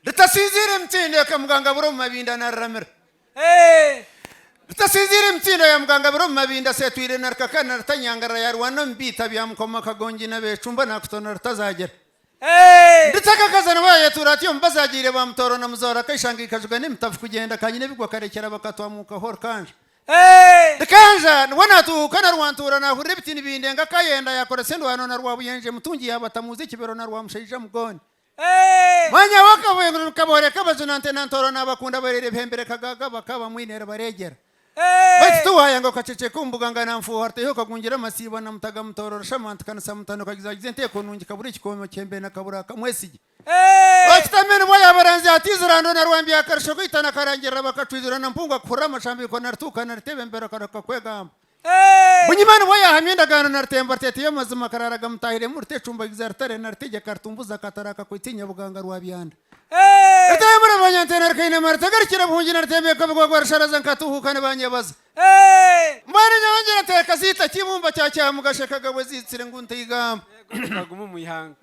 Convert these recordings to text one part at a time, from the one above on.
Ritasinzire mtinde ya muganga buro mabinda na ramira. Ritasinzire mtinde ya muganga buro mabinda setwire narkakana rtanyangara yarwana mbita byamukoma kagongi na becumba nakutona rtazagera. Nditaka kazana waye turatiyo mbazagire bamutoro na muzora kayishanga ikajuga nimtafu kugenda kanyine bigwa karekera bakatwamuka hor kanje. Kanja wana tu kana rwantura na huribiti nibinde ngakayenda yakora sendo hano na rwabuyenje mutungi yabatamuzi kibero na rwamushayija mugoni. Manya wakabuye kabore kabazunante nantoro nabakunda barere bembere kagaga bakaba mwinera baregera. Batu wayanga kacece kumbuganga na mfu harte yo kagungira masiba na mutaga mutoro shamanta kana samutano kagizagize nteko nungi kaburi kikomo cyembe na kabura kamwesigi. Wakitamene moya baranzi atizirando na rwambi akarsho kwitana karangira bakatwizira na mpunga kura mashambi ko nartuka nartebe mbere karaka kwega. Bunyimana moya hamyenda gana nartemba tete yamazima kararaga mutahire murte chumba gizartare nartije kartumbuza kataraka kwitinya buganga rwabyanda. Etemura banyantena kaine martagar kira bunjina nartembe kabwo gwarsharaza nkatuhu kana banyabaza. Mwana nyanje nateka zita kibumba cya mugasheka gabwe zitsire ngunte igamba. Kagumu muyihanga.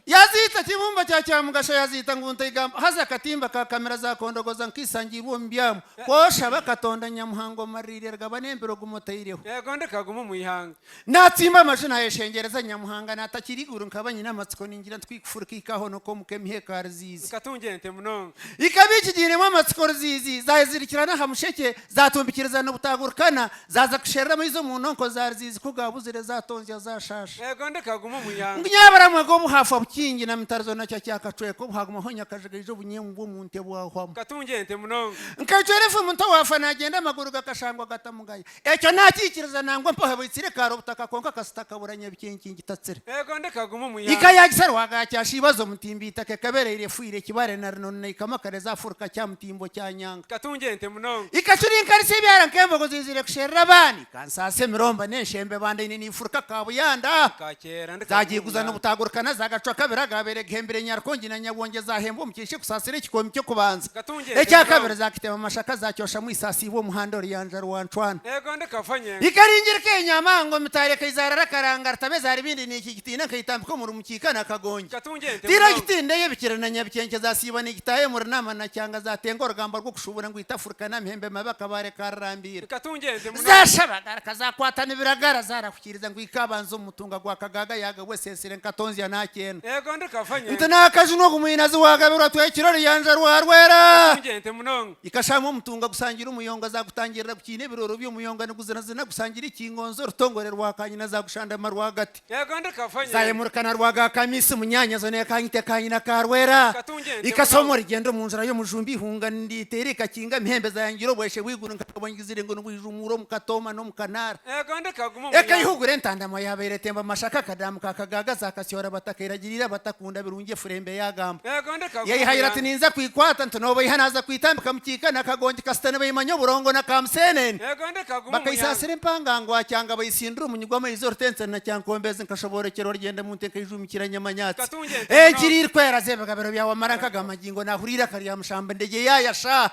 Yazita kibumba cya mugasha yazita ngunte igamba haza katimba ka kamera za kondogoza nkisangira mbyamo kosha bakatonda nyamuhango marire rgabanembero gumotaireho yego ndekagumu muyihanga natsimba amashina yeshengereza nyamuhanga natakiriguru nkabanye namatsiko ningira twikufurika ikaho no ko mukemhe karzizi katungente munonga ikabiki giremo amatsiko zizi zazirikirana hamusheke zatumbikiriza no butagurukana zaza kushera mizo mu nonko zarzizi kugabuzire zatonze zashasha yego ndekagumu muyihanga nyabaramwe go buhafa kingi na mtarzo na cyakacwe ko bhaguma honya kajegeje bunyembu munte bwahwa katungente munonga nkacwerefu muntu wafa nagenda amaguru gakashangwa gatamugaye ecyo nakikiriza nangwa mpo habitsire karo butaka konka kasitaka buranye bikingi tatsire yego ndekagumu muyihanga ikayagisar wagacyasha ibibazo mutimbita ke kabereye fuire kibare na none ikamakareza furka cya mutimbo cya nyanga katungente munonga ikacuri nkarisi byara nkembo gozizire kushera bani kansase miromba neshembe bande ni furka kabuyanda kakera zagiye kuzana ubutagurukana zagaca kabiragabere gihembere nyarkongi na nyabonge zahembo mukishe kusasire kikomi cyo kubanza ecya kabere zakitema amashaka zacyosha mu isasi bo muhando ryanja rwanchwana yego ndekafanye ikaringira kenyama ngo mitare kayizarara karanga rtabeza ribindi ni iki gitina kayitambiko mu rumukikana kagongi katungente tira gitinde yebikirana nyabikenke zasiba ni gitaye mu nama na cyanga zatenga urugamba rwo kushubura ngo itafurika na mpembe mabaka bare karambira katungente zashabagara kazakwatana biragara zarakukiriza ngo ikabanza umutunga gwa kagaga yaga wesesire nkatonzi ya nakena yego ndekafanye ntana kajuno gumuinazi wagabira twekirori yanja rwarwera katungente munonga ikashamo umutunga gusangira umuyonga zagutangirira kukine biroro by'umuyonga n'uguzana zina gusangira ikingonzo rutongore rwakanyina zagushanda marwagati yego ndekafanye zayemurukana rwaga kamisi munyanya zone kanyite kanyina karwera ikasomo rigendo mu nzira yo mujumbi hunga nditere kakinga mpembe zayangiro bweshe wiguru nkabongizire ngo n'ubujumuro mukatoma no mukanara yego ndekagumu ekayihugure ntandama yabere temba mashaka kadamu kakagaga zakasyora batakiragirira batakunda birungiye furembe yagamba yego ndekagumu yayihayirati ninza kwikwata ntonobo ihanaza kwitambika mukikana kagongi kastane bayimanyo burongo na kamsenene yego ndekagumu bakayisasira impangango acyanga bayisindura umunyigwama izortense na cyankombeze nkashoborekero rigenda mu nteka y'ijumikira nyamanyatsi kirirkwera zebagabero byawe marankaga magingo nahurira kariya mushamba ndege yayasha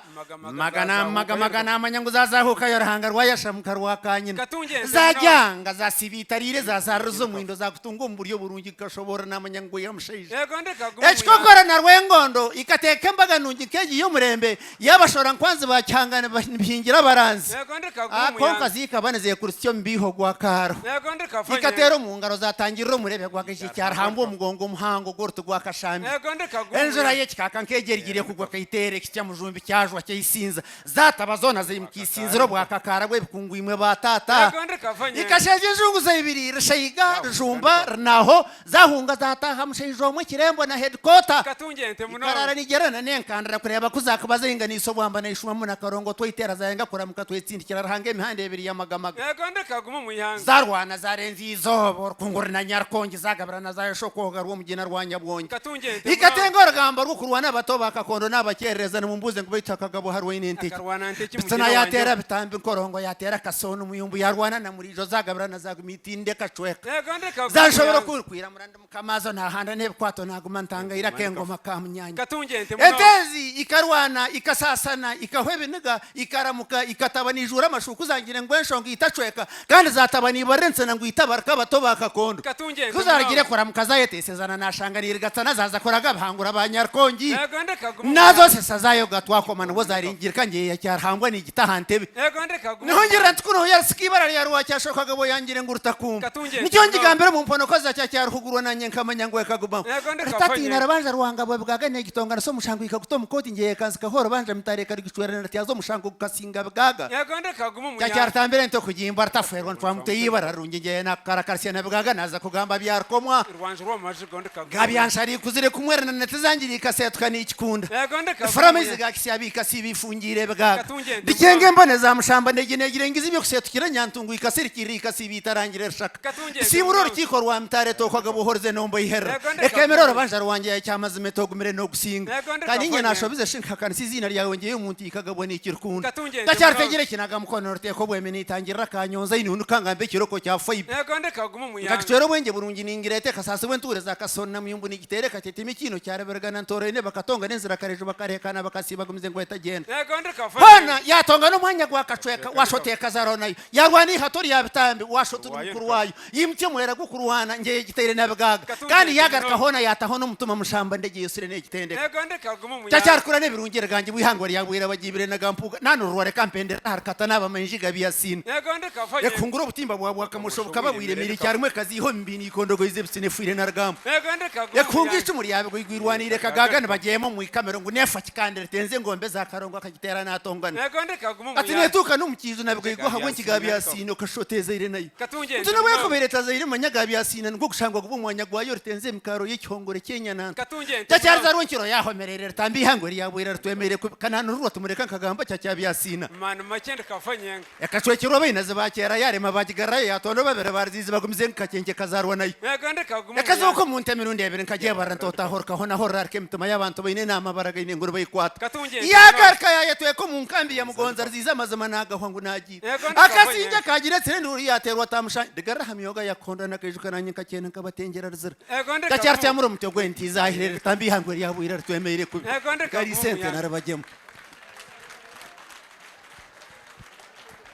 magana amanyango zazahuka yorahanga rwayasha mukarwakanyina zajyanga zasibitarire zazaruzo mwindo zakutunga umburyo burungi kashobora namanyango yamushayije yego ndekagumu ekikokora na rwengondo ikateka mbaga nungi keji yo murembe yabashora nkwanze bacyangana bihingira baranzi yego ndekagumu akonka zika baneze kurusyo mbiho gwa karo yego ndekafanye ikatero mu ngaro zatangirira murebe gwa keji cyara hambo mugongo muhango gorto gwa kashambi yego ndekagumu enjura ye kikaka nkegerigiye kugwa kayitere kitya mujumbi cyajwa cyayisinza zatabazona zimkisinziro bwa kakara gwe bikungwimwe batata yego ndekafanye ikasheje junguza ibirira shayiga jumba naho zahunga zataha mushayijomwe kirembo na headquarter katungente munonga karara nigerana nenkandara kureba kuzakabaza ingana isobwamba na ishuma muna karongo twoitera zayenga kuramuka twetsindikira rahange imihande ebiri yamagamaga yego ndekagumu muyihanga zarwana zarenzi izobo kungura na nyarkongi zagabrana za shokoga rwo mugina rwanya bwonge katungente ikatenga urugamba rwo kurwana bato bakakondo nabakereza no mumbuze ngo bitakaga harwo inenteke akarwana nteki mutana yatera bitambi korongo yatera kasono muyumbu yarwana na murijo zagabrana zagumitinde kacweka yego ndekagumu zanshobora kwirkwira muranda mukamazo nta handa ne kwato naguma ntangaira kengoma kamunyanya Katungente muno. Etezi ikarwana ikasasana ikahwebiniga ikaramuka ikatabana ijura amashuku zangire ngwenshonga itacweka kandi zatabana ibarense na ngwitabarka bato bakakondo Katungente. kuzaragire kuramuka zayetesezana nashanganira gatsana zaza koraga bahangura abanyarkongi Ego ndeka gumu. nazo sesa zayo gatwakomana bo zaringirika ngiye yacyarhangwa ni igitahantebe Ego ndeka gumu. niho ngira ntukuno yasikibara ya ruwa cyashokaga bo yangire ngurutakumva Katungente. nicyo ngigambere mu mpono koza cyacyarhugurwa nanye nkamanya ngo ekaguma Ego ndeka tati fanye. narabanje ruhanga bwe bwagane gitongana so mushango ikaguto mukoti ngiye kansika horo banje mutareka rigicwera na tiazo mushango kukasinga bwaga Ego ndeka gumu mu. cyacyartambere nto kugimba artaferwa ntwamute yibara rungi ngiye na karakarsya na bwaga naza kugamba byarkomwa Rwanje rwo majigo ndeka gumu. gabyanshari kuzire kumwerana netazangirika setuka ni ikikunda Ego ndeka. faramizi gakisabika sibifungire bwaga Katungente. dikenge mbone za mushamba neginegire ngizi byo kusetukira nyantungu ikasirikirika sibitarangire shaka Katungente. siburo rukiko rwa mtare to kwaga buhorze nombo ihera Ego ndeka. ekemeroro banja rwanje cyamaze metogumire no gusinga Ego ndeka kandi nye fanye. nashobize shinka kan sizina ryawe ngiye umuntu ikagabone ikirukunda Katungente. ndacyartegere kinaga mukono rute ko bweme nitangira kanyonza ini unukangambe kiroko cya fibe Ego ndeka gumu mu. ngakitwero bwenge burungi ningirete kasase wenture zakasonna muyumbu nigitere katete mikino cyarebergana ntorene bakatonga nenzira karejo bakarekana bakasiba gumize ngo etagenda Ego ndeka fanye. hona yatonga no mwanya gwakacweka washoteka zaronayo yarwani hatori yabitambi washotu mukuru wayo yimtye muhera gukuruwana ngiye gitere nabgaga kandi yagarka hona yataho no mutuma mushamba ndege yusire ne gitende Ego ndeka gumu mu. cyacyarkura ne birungire ganje bwihangwa yabwira bagibire na gampuga nano ruware kampende harkata naba manjiga biyasina Ego ndeka fanye. ekunguro butimba bwa kamushoboka babwire miri cyarimwe kazi ho mbini ikondogo izebsine fuire na rgamba Ego ndeka gumu. yakunga icumu ryawe gwirwanire kagaga ne bagiyemo mu ikamero ngo nefa kikandere tenze ngombe za karongo akagitera natongana Ego ndeka gumu mu. ati netuka no mukizo nabwo igwa kigabi yasino kashoteza ire nayo Katungente. ntuno bwe kubereta zaire manyagabi yasina ngo gushangwa kubumwanya gwa yo tenze mikaro y'icyongore Kenya nanta Katungente. cyacyarza runkiro yahomerere tambi hangwe yabwira rutwemere kanano ruwa tumureka nkagamba cyacyabi yasina Manu make ndeka fanye. yakacwekiro binaze bakera yarema bagigara yatondo babere barzizi bagumize nkakenge kazarwa nayo Ego ndeka gumu. yakazoko munte mirundi ebere nkagiye barantota horka hona horra kemtuma y'abantu bayine nama baraga ine nguru bayikwata Katungente. yagarka yayetwe ko mu nkambi ya mugonza rziza mazama nagahwangu nagiye Ego ndeka akasinja kagira tsende yaterwa tamusha digara hamiyoga yakonda nakajuka nanye kakene kabatengera rzira Ego ndeka. tacyartya muri umutyo gwenti zahirere tambi hangwe yabwira rtwemeire ku Ego ndeka kari gumu sente ya. narabajemo